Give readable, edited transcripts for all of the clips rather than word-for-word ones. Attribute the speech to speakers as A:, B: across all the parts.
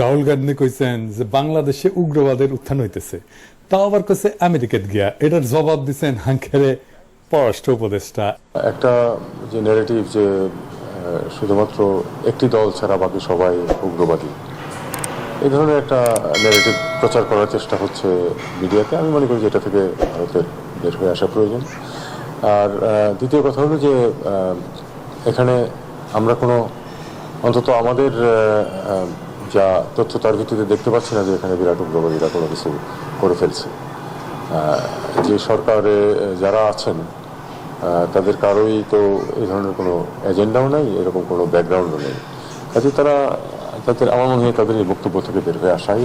A: রাহুল গান্ধী কইছেন যে বাংলাদেশে উগ্রবাদের উত্থান হইতেছে, তাও আবার কইছে আমেরিকাত গিয়া। এটার জবাব দিচ্ছেন হাঙ্কেরে পররাষ্ট্র উপদেষ্টা।
B: একটা যে ন্যারেটিভ যে শুধুমাত্র একটি দল ছাড়া বাকি সবাই উগ্রবাদী, এই ধরনের একটা ন্যারেটিভ প্রচার করার চেষ্টা হচ্ছে মিডিয়াতে। আমি মনে করি যে এটা থেকে ভারতের বের হয়ে আসা প্রয়োজন। আর দ্বিতীয় কথা হলো যে এখানে আমরা কোনো, অন্তত আমাদের যা তথ্য তার ভিত্তিতে দেখতে পাচ্ছি না যে এখানে বিরাট উগ্রবাদীরা কোনো কিছু করে ফেলছে। যে সরকারে যারা আছেন তাদের কারোই তো এই ধরনের কোনো এজেন্ডাও নেই, এরকম কোনো ব্যাকগ্রাউন্ডও নেই। কাজে তারা তাদের, আমার মনে হয় তাদের এই বক্তব্য থেকে বের হয়ে আসাই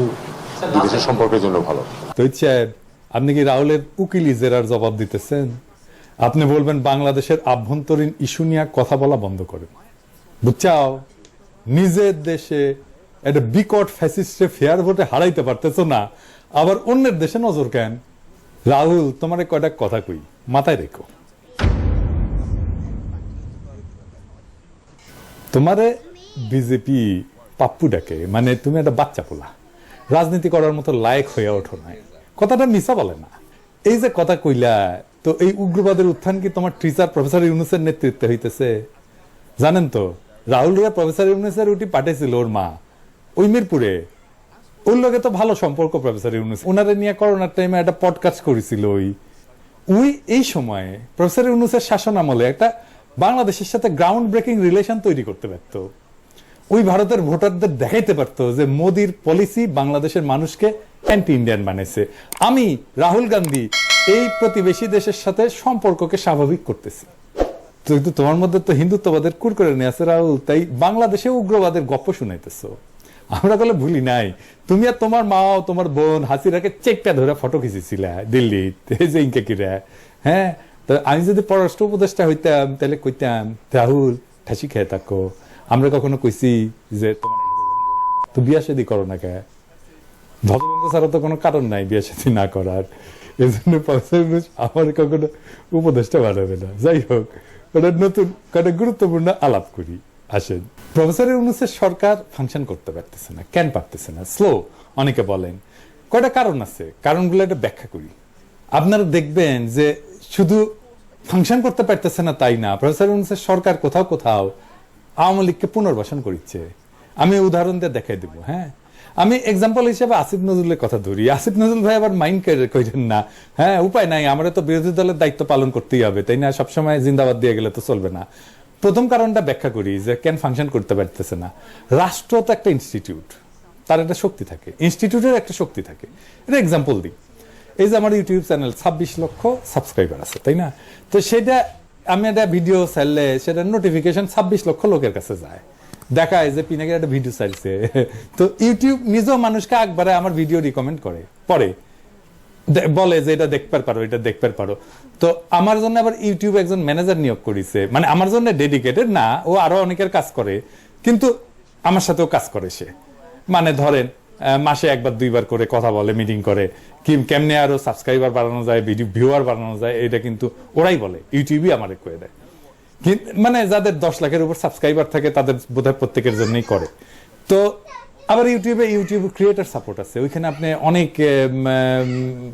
B: বিদেশের সম্পর্কের জন্য ভালো।
A: তো আপনি কি রাহুলের উকিলি জেরার জবাব দিতেছেন? আপনি বলবেন বাংলাদেশের আভ্যন্তরীণ ইস্যু নিয়ে কথা বলা বন্ধ করেন, বুঝছাও? নিজের দেশে একটা বিকট ফ্যাসিস্টে ফেয়ার ভোটে হারাইতে পারতেছো না, আবার অন্যের দেশে নজর কেন? রাহুল, তোমার কয়টা কথা কই, মাথায় রেখো। তোমারে বিজেপি পাপ্পু ডাকে, মানে তুমি একটা বাচ্চা পোলা, রাজনীতি করার মতো লায়ক হয়ে ওঠো নাই। কথাটা মিছা বলে না। এই যে কথা কইলা, তো এই উগ্রবাদের উত্থান কি তোমার টিচার প্রফেসর ইউনুসের নেতৃত্বে হইতেছে? জানেন তো, রাহুল রিয়া প্রফেসর ইউনুসের রুটি পাঠাইছিল ওর মা ওই মিরপুরে। ওর লগে তো ভালো সম্পর্ক প্রফেসর ইউনুস, ওনারে নিয়ে করোনার টাইমে একটা পডকাস্ট করেছিল। ওই এই সময়ে প্রফেসর ইউনুসের শাসন আমলে একটা বাংলাদেশের সাথে গ্রাউন্ড ব্রেকিং রিলেশন তৈরি করতে পারত। ওই ভারতের ভোটারদের দেখাইতে পারতো যে মোদির পলিসি বাংলাদেশের মানুষকে অ্যান্টি ইন্ডিয়ান বানাইছে। আমি রাহুল গান্ধী এই প্রতিবেশী দেশের সাথে সম্পর্ককে স্বাভাবিক করতেছি। কিন্তু তোমার মধ্যে তো হিন্দুত্ববাদের কুর করে নিয়ে আছে রাহুল, তাই বাংলাদেশে উগ্রবাদের গপ্প শুনাইতেছ। আমরা বলে ভুলি নাই, তুমি আর তোমার মাও তোমার বোন হাসিরাকে চেকটা ধরে ফটো খিঁচেছিলা দিল্লিতে, যে ইনকা কিরা। হ্যাঁ, তো আমি যদি পররাষ্ট্র উপদেষ্টা হইতাম তাহলে কইতাম, রাহুল ঠাসি খেয়ে থাকো। আমরা কখনো কইছি যে তো বিয়া শাদী করো না কে? ধর্মবঙ্গ ছাড়া তো কোনো কারণ নাই বিয়া শাদী না করার। এই জন্য আমার কখনো উপদেষ্টা বানাবে না। যাই হোক, ওটা নতুন কয়েকটা গুরুত্বপূর্ণ আলাপ করি। আসেন, প্রফেসর ইউনূসের সরকার ফাংশন করতে পারতেছে না। কেন পারতেছে না? স্লো অনেকে বলেন। কয়টা কারণ আছে, কারণগুলো একটা ব্যাখ্যা করি। আপনারা দেখবেন যে শুধু ফাংশন করতে পারতেছে না তাই না, প্রফেসর ইউনূসের সরকার কোথাও কোথাও আওয়ামী লীগকে পুনর্বাসন করিচ্ছে। আমি উদাহরণ দিয়ে দেখাই দেব। হ্যাঁ, আমি এক্সাম্পল হিসেবে আসিফ নজরুলের কথা ধরি। আসিফ নজরুল ভাই আবার মাইন্ড করেন না। হ্যাঁ, উপায় নাই, আমরা তো বিরোধী দলের দায়িত্ব পালন করতেই হবে, তাই না? সবসময় জিন্দাবাদ দিয়ে গেলে তো চলবে না। প্রথম কারণটা ব্যাখ্যা করি যে কেন ফাংশন করতে পারতেছে না। রাষ্ট্র তো একটা ইনস্টিটিউট, তার একটা শক্তি থাকে, ইনস্টিটিউটের একটা শক্তি থাকে। এটা এক্সাম্পল দিই, এই যে আমার ইউটিউব চ্যানেল 26 লক্ষ সাবস্ক্রাইবার আছে, তাই না? তো সেটা আমি একটা ভিডিও চাইলে সেটা নোটিফিকেশন 26 লক্ষ লোকের কাছে যায়, দেখায় যে পিনাকের একটা ভিডিও চাইছে। তো ইউটিউব নিজেও মানুষকে একবারে আমার ভিডিও রিকমেন্ড করে, পরে বলে যে এটা দেখতে পারো, এটা দেখতে পারো। তো আমার জন্য আবার ইউটিউব একজন ম্যানেজার নিয়োগ করেছে, মানে আমার জন্য ডেডিকেটেড না, ও আরো অনেকের কাজ করে, কিন্তু আমার সাথেও কাজ করে সে। মানে ধরেন মাসে একবার দুইবার করে কথা বলে, মিটিং করে, কেমনে আরো সাবস্ক্রাইবার বাড়ানো যায়, ভিডিও ভিউয়ার বাড়ানো যায়, এটা কিন্তু ওরাই বলে, ইউটিউবই আমার করে দেয়। মানে যাদের 10 লাখের উপর সাবস্ক্রাইবার থাকে তাদের বোধহয় প্রত্যেকের জন্যই করে। তো আবার ইউটিউব ক্রিয়েটার সাপোর্ট আছে, ওইখানে আপনি অনেক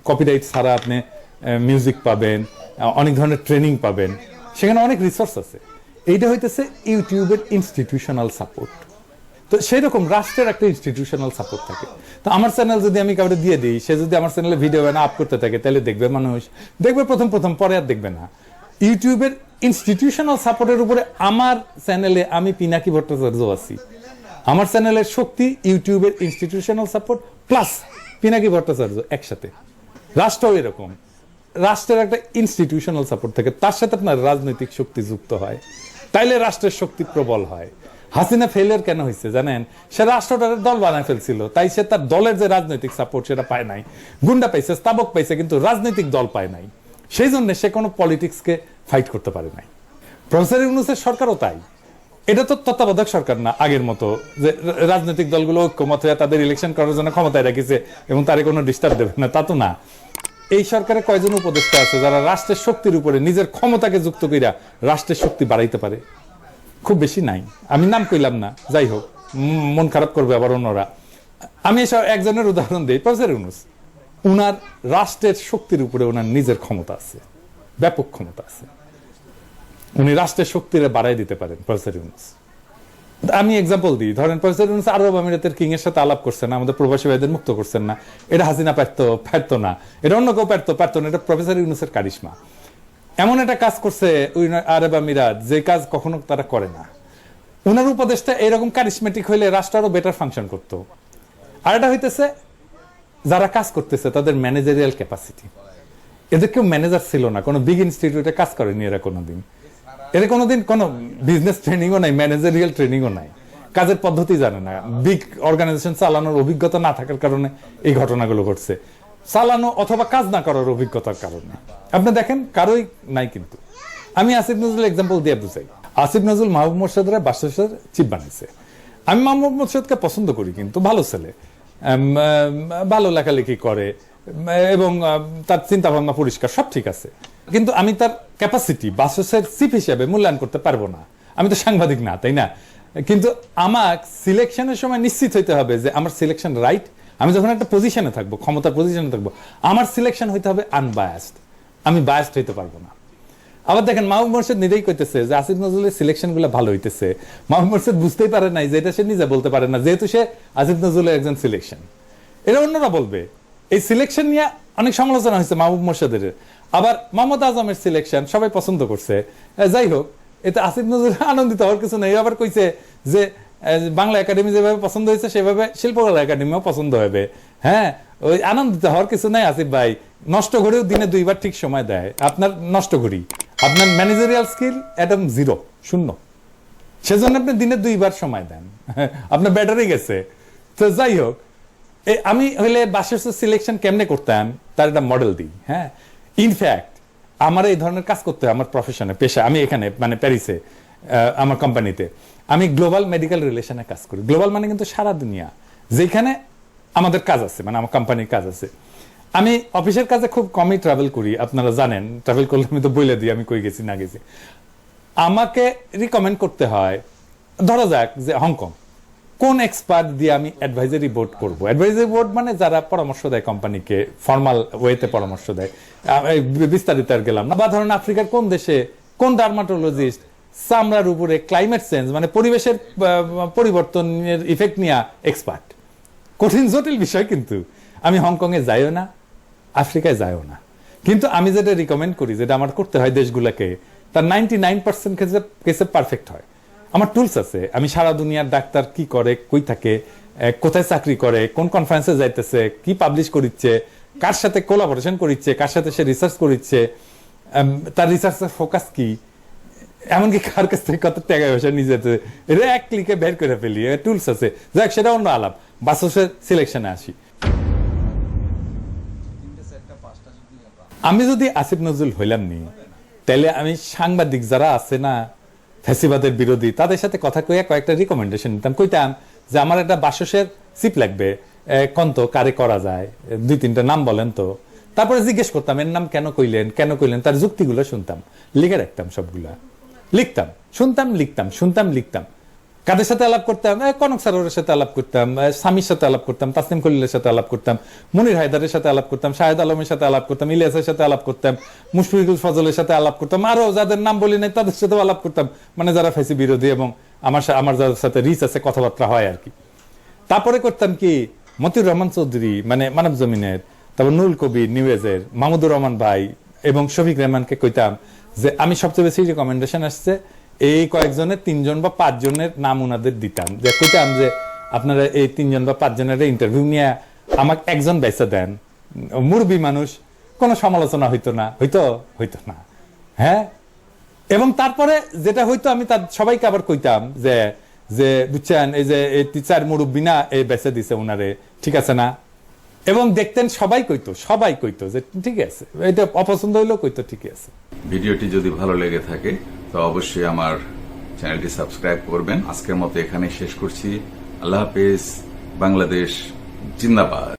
A: কপিরাইট ছাড়া আপনি মিউজিক পাবেন, অনেক ধরনের ট্রেনিং পাবেন, সেখানে অনেক রিসোর্স আছে। এইটা হইতেছে ইউটিউবের ইনস্টিটিউশনাল সাপোর্ট। তো সেই রকম রাষ্ট্রের একটা ইনস্টিটিউশনাল সাপোর্ট থাকে। তো আমার চ্যানেল যদি আমি কাউকে দিয়ে দিই, সে যদি আমার চ্যানেলে ভিডিও বানা আপ করতে থাকে, তাহলে দেখবে মানুষ, দেখবে প্রথম, পরে আর দেখবে না। ইউটিউবের ইনস্টিটিউশনাল সাপোর্টের উপরে আমার চ্যানেলে আমি পিনাকি ভট্টাচার্য আছি। আমার চ্যানেলের শক্তি ইউটিউবের institutional support plus Pinaki Bhattacharya একসাথে। রাষ্ট্র এরকম, রাষ্ট্রের একটা ইনস্টিটিউশনাল সাপোর্ট থাকে, তার সাথে আপনার রাজনৈতিক শক্তি যুক্ত হয়, তাইলে রাষ্ট্রের শক্তি প্রবল হয়। হাসিনা ফেলিয়ার কেন হয়েছে জানেন? সে রাষ্ট্রটার দল বানায় ফেলছিল, তাই সে তার দলের যে রাজনৈতিক সাপোর্ট সেটা পায় নাই। গুন্ডা পাইছে, স্তাবক পাইছে, কিন্তু রাজনৈতিক দল পায় নাই। সেই জন্য সে কোনো পলিটিক্সকে ফাইট করতে পারে নাই। প্রফেসর ইউনূসের সরকারও তাই। এটা তো তত্ত্বাবধায়ক সরকার না আগের মতো, যে রাজনৈতিক দলগুলো ঐক্যমত হয়ে তাদের ইলেকশন করার জন্য ক্ষমতায় রাখিছে এবং তারে কোনো ডিস্টার্ব দেবে না, তা তো না। এই সরকারে কয়জন উপদেষ্টা আছে যারা রাষ্ট্রের শক্তির উপরে নিজের ক্ষমতাকে যুক্ত কইরা রাষ্ট্রের শক্তি বাড়াইতে পারে? খুব বেশি নাই, আমি নাম কইলাম না। যাই হোক, মন খারাপ করবে আবার অন্যরা। আমি এসব একজনের উদাহরণ দিই, প্রফেসর ইউনূস। উনার রাষ্ট্রের শক্তির উপরে ওনার নিজের ক্ষমতা আছে, ব্যাপক ক্ষমতা আছে। উনি রাষ্ট্রের শক্তিরে বাড়াই দিতে পারেন প্রফেসর ইউনূস। আমি এক্সাম্পল দিই, ধরেন প্রফেসর ইউনূস আরব আমিরাতের কিং এর সাথে আলাপ করছেন না, আমাদের প্রবাসী ভাইদের মুক্ত করছেন না, এটা হাসিনা পারতো না, এটা অন্য কেউ পারতো না, এটা প্রফেসর ইউনূসের কারিশমা। এমন একটা কাজ করছে ওই আরব আমিরাত, যে কাজ কখনো তারা করে না। ওনার উপদেশটা এরকম কারিশমেটিক হইলে রাষ্ট্র আরো বেটার ফাংশন করতো। আর এটা হইতেছে যারা কাজ করতেছে তাদের ম্যানেজারিয়াল ক্যাপাসিটি। এদের কেউ ম্যানেজার ছিল না, কোনো বিগ ইনস্টিটিউটে কাজ করেনি এরা কোনোদিন, এদের কোনোদিন কোনো বিজনেস ট্রেনিংও নাই, ম্যানেজারিয়াল ট্রেনিংও নাই, কাজের পদ্ধতি জানে না, বিগ অর্গানাইজেশন চালানোর অভিজ্ঞতা না থাকার কারণে এই ঘটনাগুলো ঘটছে, চালানো অথবা কাজ না করার অভিজ্ঞতার কারণে। আপনি দেখেন কারোই নাই। কিন্তু আমি আসিফ নজরুল এক্সাম্পল দিয়ে বুঝাই। আসিফ নজরুল মাহবুব মোর্শেদের বাসের চিফ বানাইছে। আমি মাহবুব মোর্শেদকে পছন্দ করি, কিন্তু ভালো ছেলে, ভালো লেখালেখি করে এবং তার চিন্তা ভাবনা পরিষ্কার, সব ঠিক আছে। কিন্তু আমি তার ক্যাপাসিটি বাসের চিফ হিসেবে মূল্যায়ন করতে পারবো না, আমি তো সাংবাদিক না, তাই না? কিন্তু আমার সিলেকশনের সময় নিশ্চিত হইতে হবে যে আমার সিলেকশন রাইট। আমি যখন একটা পজিশনে থাকবো, ক্ষমতার পজিশনে থাকবো, আমার সিলেকশন হইতে হবে আনবায়াসড, আমি বায়াসড হইতে পারবো না। আবার দেখেন মাহবুব মোর্শেদ নিজেই কইতেছে যে আসিফ নজরুলের সিলেকশন গুলো ভালো হইতেছে। মাহবুব মোর্শেদ বুঝতেই পারে নাই যে এটা সে নিজে বলতে পারে না, যেহেতু সে আসিফ নজরুলের একজন সিলেকশন। এটা অন্যরা বলবে। এই সিলেকশন নিয়ে অনেক সমালোচনা হয়েছে মাহবুব মোর্শেদের। আবার মোহাম্মদ আজমের সিলেকশন সবাই পছন্দ করছে। যাই হোক, এতে আসিফ নজরুল আনন্দিত হওয়ার কিছু নেই। আবার কইছে যে বাংলা একাডেমি যেভাবে পছন্দ হয়েছে সেভাবে শিল্পকলা একাডেমিও পছন্দ হবে। হ্যাঁ, ওই আনন্দিত হওয়ার কিছু নাই। আসিফ ভাই নষ্ট ঘড়িও দিনে 2 বার ঠিক সময় দেয়। আপনার নষ্ট ঘড়ি, আপনার ম্যানেজারিয়াল স্কিল একদম 0, 0, সেজন্য আপনি দিনে 2 বার সময় দেন, আপনার ব্যাটারি গেছে। তো যাই হোক, আমি হইলে বাসের সিলেকশন কেমনে করতাম তার একটা মডেল দিই। হ্যাঁ, ইনফ্যাক্ট আমার এই ধরনের কাজ করতে হয় আমার প্রফেশনে, পেশা। আমি এখানে মানে প্যারিসে আমার কোম্পানিতে আমি গ্লোবাল মেডিকেল রিলেশনে কাজ করি। গ্লোবাল মানে কিন্তু সারা দুনিয়া, যেখানে আমাদের কাজ আছে, মানে আমার কোম্পানির কাজ আছে। আমি অফিসের কাজে খুব কমই ট্রাভেল করি, আপনারা জানেন। ট্রাভেল করলে আমি তো বলে দিই আমি কই গেছি না গেছি। আমাকে রিকমেন্ড করতে হয়, ধরা যাক যে হংকং, কোন এক্সপার্ট দিয়ে আমি অ্যাডভাইজারি বোর্ড করব। অ্যাডভাইজারি বোর্ড মানে যারা পরামর্শ দেয় কোম্পানিকে, ফর্মাল ওয়েতে পরামর্শ দেয়, বিস্তারিত আর গেলাম না। বা ধরেন আফ্রিকার কোন দেশে কোন ডার্মাটোলজিস্ট চামড়ার উপরে ক্লাইমেট চেঞ্জ মানে পরিবেশের পরিবর্তনের ইফেক্ট নিয়ে এক্সপার্ট। কঠিন জটিল বিষয়, কিন্তু আমি হংকং এ যাইও না, আফ্রিকায় যাইও না। কিন্তু আমি যেটা রিকমেন্ড করি, যেটা আমার করতে হয় দেশগুলোকে, তার 99% কেসে পারফেক্ট হয়। আমার টুলস আছে। আমি সারা দুনিয়ার ডাক্তার কি করে, কই থাকে, কোথায় চাকরি করে, কোন কনফারেন্সে যাইতেছে, কি পাবলিশ করিচ্ছে, কার সাথে কোলাবোরেশন করিচ্ছে, কার সাথে সে রিসার্চ করিচ্ছে, তার রিসার্চের ফোকাস কি, এমনকি কার কাছ থেকে কত টাকা পয়সা নিয়ে যেতে, এটা এক ক্লিকে বের করে ফেলি। টুলস আছে, যাক সেটা অন্য আলাপ। বাসের সিলেকশনে আসি। আমি যদি আসিফ নজরুল হইলাম নি, তাহলে আমি সাংবাদিক যারা আছে না ফ্যাসিবাদের বিরোধী, তাদের সাথে কথা কইয়া কয়েকটা রিকমেন্ডেশন নিতাম। কইতাম যে আমার একটা বাসের চিপ লাগবে, কন্ত কারে করা যায়, 2-3টা নাম বলেন তো। তারপরে জিজ্ঞেস করতাম এর নাম কেন কইলেন, তার যুক্তিগুলো শুনতাম, লিখে রাখতাম, সবগুলা লিখতাম, শুনতাম, লিখতাম। কাদের সাথে আলাপ করতাম? কনক সারোয়ারের সাথে আলাপ করতাম, স্বামীর সাথে আলাপ করতাম, তাসনিম খলিলের সাথে আলাপ করতাম, মনির হায়দারের সাথে আলাপ করতাম, শাহেদ আলমের সাথে আলাপ করতাম, ইলিয়াসের সাথে আলাপ করতাম, মুশফিকুল ফজলের সাথে আলাপ করতাম, আরো যাদের নাম বলি নাই তাদের সাথেও আলাপ করতাম, মানে যারা ফ্যাসি বিরোধী এবং আমার যাদের সাথে রিচ আছে, কথাবার্তা হয় আর কি। তারপরে করতাম কি, মতিউর রহমান চৌধুরী মানে মানব জমিনের, তারপর নুরুল কবির নিউজের, মাহমুদুর রহমান ভাই এবং শফিক রহমানকে কইতাম যে আমি সবচেয়ে বেশি রিকমেন্ডেশন আসছে এই কয়েকজনের 3জন বা 5 জনের নাম ওনাদের দিতাম, যে কইতাম যে আপনারা এই 3জন বা 5 জনের ইন্টারভিউ নিয়ে আমাকে একজন বেচা দেন, মুরব্বী মানুষ, কোনো সমালোচনা হইতো না। হ্যাঁ, এবং তারপরে যেটা হইতো আমি তার সবাইকে আবার কইতাম যে বুঝছেন, এই যে এই 4 মুরব্বী না এই বেচে দিছে ওনারে, ঠিক আছে না? এবং দেখতেন সবাই কইতো যে ঠিক আছে, এটা অপছন্দ হইলেও কইতো ঠিক আছে।
C: ভিডিওটি যদি ভালো লেগে থাকে তো অবশ্যই আমার চ্যানেলটি সাবস্ক্রাইব করবেন। আজকের মতো এখানে শেষ করছি। আল্লাহ হাফেজ। বাংলাদেশ জিন্দাবাদ।